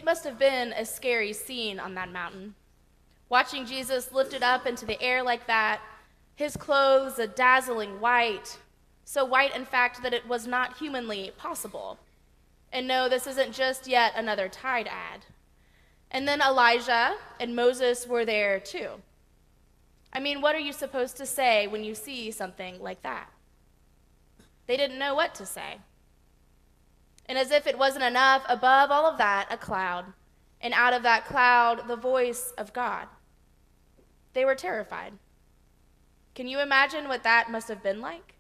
It must have been a scary scene on that mountain. Watching Jesus lifted up into the air like that, his clothes a dazzling white, so white, in fact, that it was not humanly possible. And no, this isn't just yet another Tide ad. And then Elijah and Moses were there too. I mean, what are you supposed to say when you see something like that? They didn't know what to say. And as if it wasn't enough, above all of that, a cloud. And out of that cloud, the voice of God. They were terrified. Can you imagine what that must have been like?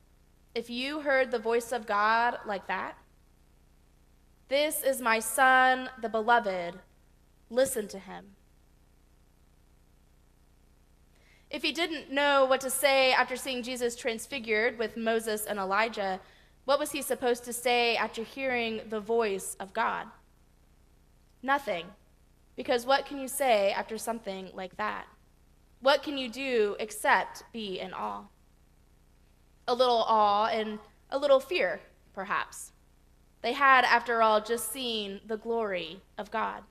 If you heard the voice of God like that? This is my son, the beloved. Listen to him. If he didn't know what to say after seeing Jesus transfigured with Moses and Elijah, what was he supposed to say after hearing the voice of God? Nothing. Because what can you say after something like that? What can you do except be in awe? A little awe and a little fear, perhaps. They had, after all, just seen the glory of God.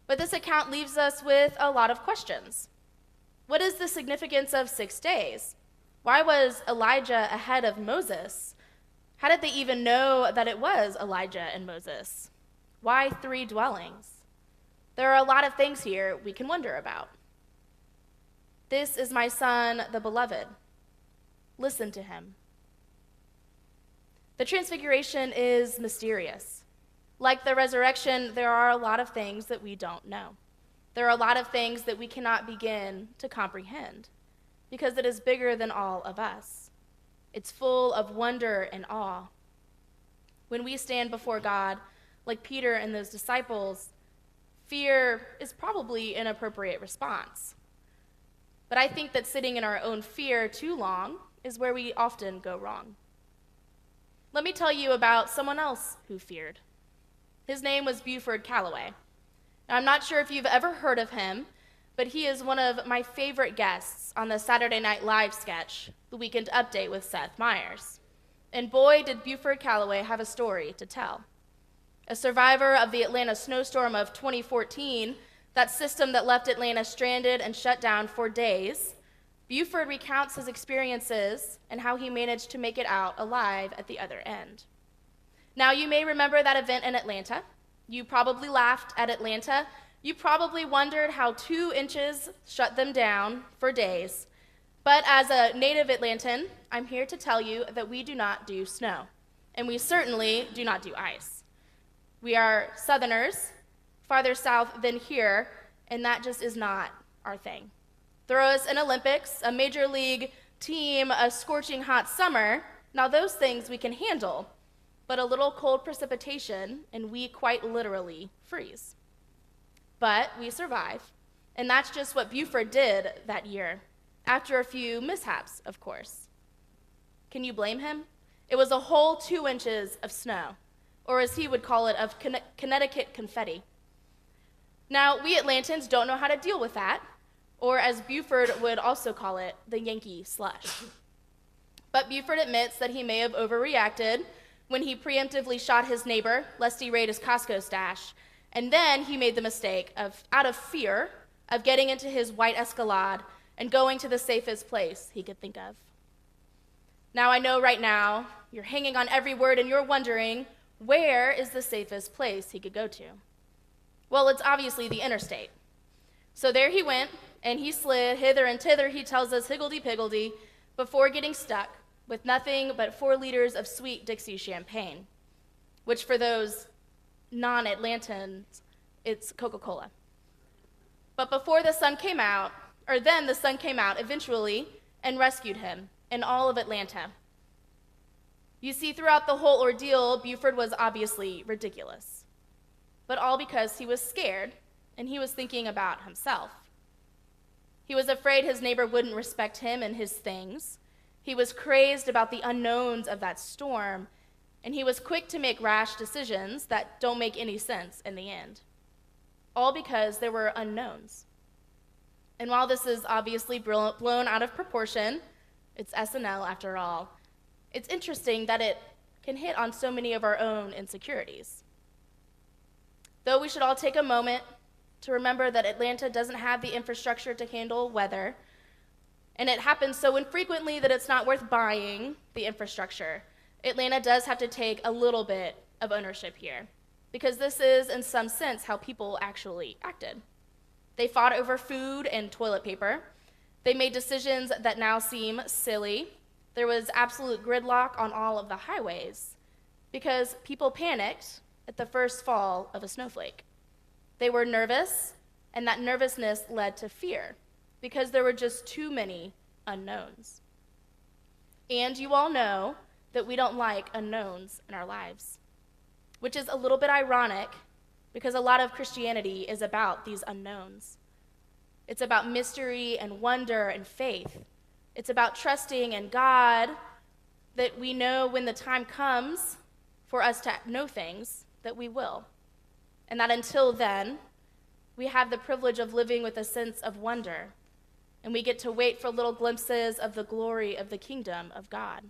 But this account leaves us with a lot of questions. What is the significance of 6 days? Why was Elijah ahead of Moses? How did they even know that it was Elijah and Moses? Why 3 dwellings? There are a lot of things here we can wonder about. This is my son, the beloved. Listen to him. The Transfiguration is mysterious. Like the resurrection, there are a lot of things that we don't know. There are a lot of things that we cannot begin to comprehend because it is bigger than all of us. It's full of wonder and awe. When we stand before God, like Peter and those disciples, fear is probably an appropriate response. But I think that sitting in our own fear too long is where we often go wrong. Let me tell you about someone else who feared. His name was Buford Calloway. Now, I'm not sure if you've ever heard of him, but he is one of my favorite guests on the Saturday Night Live sketch, The Weekend Update with Seth Meyers. And boy, did Buford Calloway have a story to tell. A survivor of the Atlanta snowstorm of 2014, that system that left Atlanta stranded and shut down for days, Buford recounts his experiences and how he managed to make it out alive at the other end. Now, you may remember that event in Atlanta. You probably laughed at Atlanta. You probably wondered how 2 inches shut them down for days. But as a native Atlantan, I'm here to tell you that we do not do snow, and we certainly do not do ice. We are Southerners, farther south than here, and that just is not our thing. Throw us an Olympics, a major league team, a scorching hot summer, now those things we can handle, but a little cold precipitation, and we quite literally freeze. But we survive, and that's just what Buford did that year, after a few mishaps, of course. Can you blame him? It was a whole 2 inches of snow, or as he would call it, of Connecticut confetti. Now, we Atlantans don't know how to deal with that, or as Buford would also call it, the Yankee slush. But Buford admits that he may have overreacted when he preemptively shot his neighbor, lest he raid his Costco stash, and then he made the mistake of, out of fear, of getting into his white Escalade and going to the safest place he could think of. Now, I know right now you're hanging on every word and you're wondering, where is the safest place he could go to? Well, it's obviously the interstate. So there he went, and he slid hither and thither, he tells us, higgledy-piggledy, before getting stuck with nothing but 4 liters of sweet Dixie champagne, which for those non-Atlantans, it's Coca-Cola. But before the sun came out, or then the sun came out eventually and rescued him and all of Atlanta. You see, throughout the whole ordeal, Buford was obviously ridiculous, but all because he was scared and he was thinking about himself. He was afraid his neighbor wouldn't respect him and his things. He was crazed about the unknowns of that storm, and he was quick to make rash decisions that don't make any sense in the end, all because there were unknowns. And while this is obviously blown out of proportion, it's SNL after all, it's interesting that it can hit on so many of our own insecurities. Though we should all take a moment to remember that Atlanta doesn't have the infrastructure to handle weather, and it happens so infrequently that it's not worth buying the infrastructure, Atlanta does have to take a little bit of ownership here, because this is, in some sense, how people actually acted. They fought over food and toilet paper. They made decisions that now seem silly. There was absolute gridlock on all of the highways because people panicked at the first fall of a snowflake. They were nervous, and that nervousness led to fear because there were just too many unknowns. And you all know that we don't like unknowns in our lives, which is a little bit ironic because a lot of Christianity is about these unknowns. It's about mystery and wonder and faith. It's about trusting in God that we know when the time comes for us to know things that we will. And that until then, we have the privilege of living with a sense of wonder, and we get to wait for little glimpses of the glory of the kingdom of God.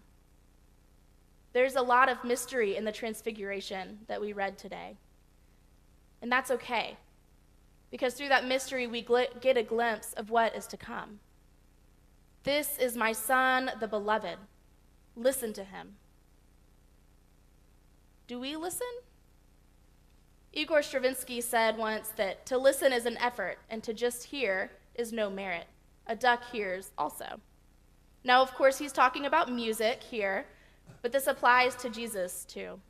There's a lot of mystery in the Transfiguration that we read today, and that's okay, because through that mystery, we get a glimpse of what is to come. This is my Son, the beloved. Listen to him. Do we listen? Igor Stravinsky said once that to listen is an effort, and to just hear is no merit. A duck hears also. Now, of course, he's talking about music here, but this applies to Jesus too.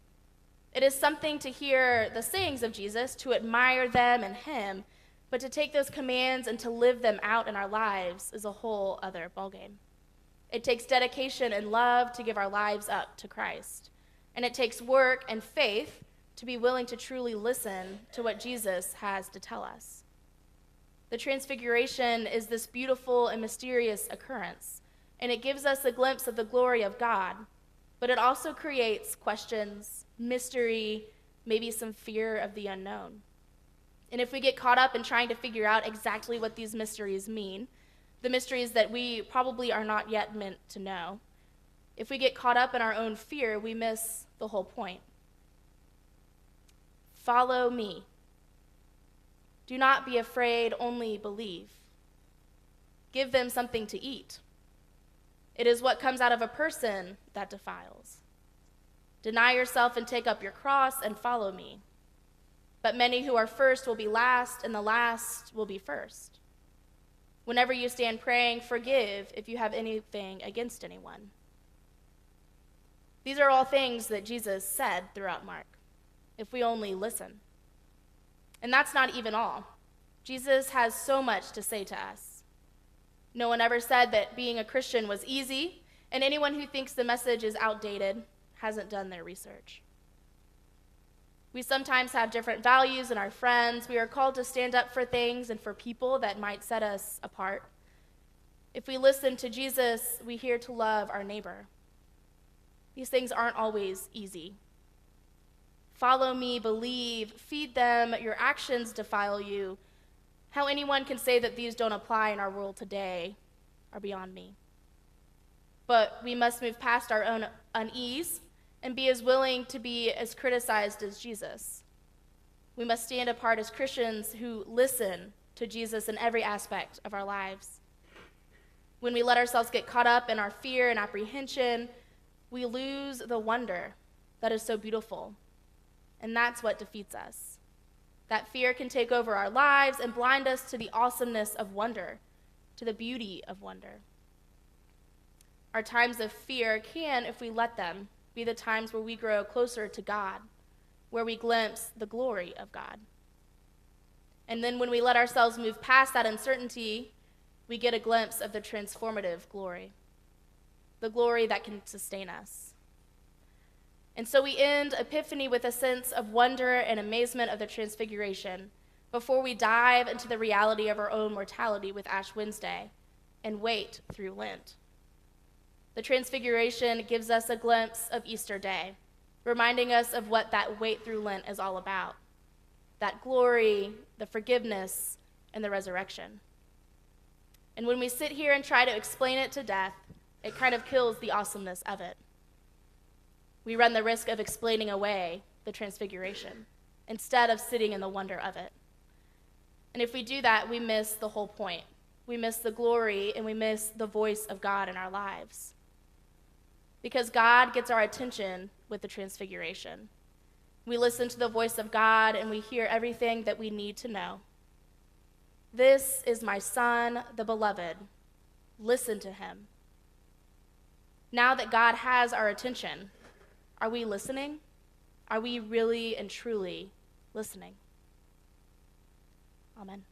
It is something to hear the sayings of Jesus, to admire them and him, but to take those commands and to live them out in our lives is a whole other ballgame. It takes dedication and love to give our lives up to Christ. And it takes work and faith to be willing to truly listen to what Jesus has to tell us. The Transfiguration is this beautiful and mysterious occurrence, and it gives us a glimpse of the glory of God, but it also creates questions, mystery, maybe some fear of the unknown. And if we get caught up in trying to figure out exactly what these mysteries mean, the mysteries that we probably are not yet meant to know, if we get caught up in our own fear, we miss the whole point. Follow me. Do not be afraid, only believe. Give them something to eat. It is what comes out of a person that defiles. Deny yourself and take up your cross and follow me. But many who are first will be last, and the last will be first. Whenever you stand praying, forgive if you have anything against anyone. These are all things that Jesus said throughout Mark, if we only listen. And that's not even all. Jesus has so much to say to us. No one ever said that being a Christian was easy, and anyone who thinks the message is outdated hasn't done their research. We sometimes have different values in our friends. We are called to stand up for things and for people that might set us apart. If we listen to Jesus, we hear to love our neighbor. These things aren't always easy. Follow me, believe, feed them, your actions defile you. How anyone can say that these don't apply in our world today are beyond me. But we must move past our own unease and be as willing to be as criticized as Jesus. We must stand apart as Christians who listen to Jesus in every aspect of our lives. When we let ourselves get caught up in our fear and apprehension, we lose the wonder that is so beautiful. And that's what defeats us. That fear can take over our lives and blind us to the awesomeness of wonder, to the beauty of wonder. Our times of fear can, if we let them, be the times where we grow closer to God, where we glimpse the glory of God. And then when we let ourselves move past that uncertainty, we get a glimpse of the transformative glory, the glory that can sustain us. And so we end Epiphany with a sense of wonder and amazement of the Transfiguration before we dive into the reality of our own mortality with Ash Wednesday and wait through Lent. The Transfiguration gives us a glimpse of Easter Day, reminding us of what that wait through Lent is all about, that glory, the forgiveness, and the resurrection. And when we sit here and try to explain it to death, it kind of kills the awesomeness of it. We run the risk of explaining away the Transfiguration. instead of sitting in the wonder of it. And if we do that, we miss the whole point. We miss the glory and we miss the voice of God in our lives. Because God gets our attention with the Transfiguration. We listen to the voice of God and we hear everything that we need to know. This is my Son, the beloved. Listen to him. Now that God has our attention, are we listening? Are we really and truly listening? Amen.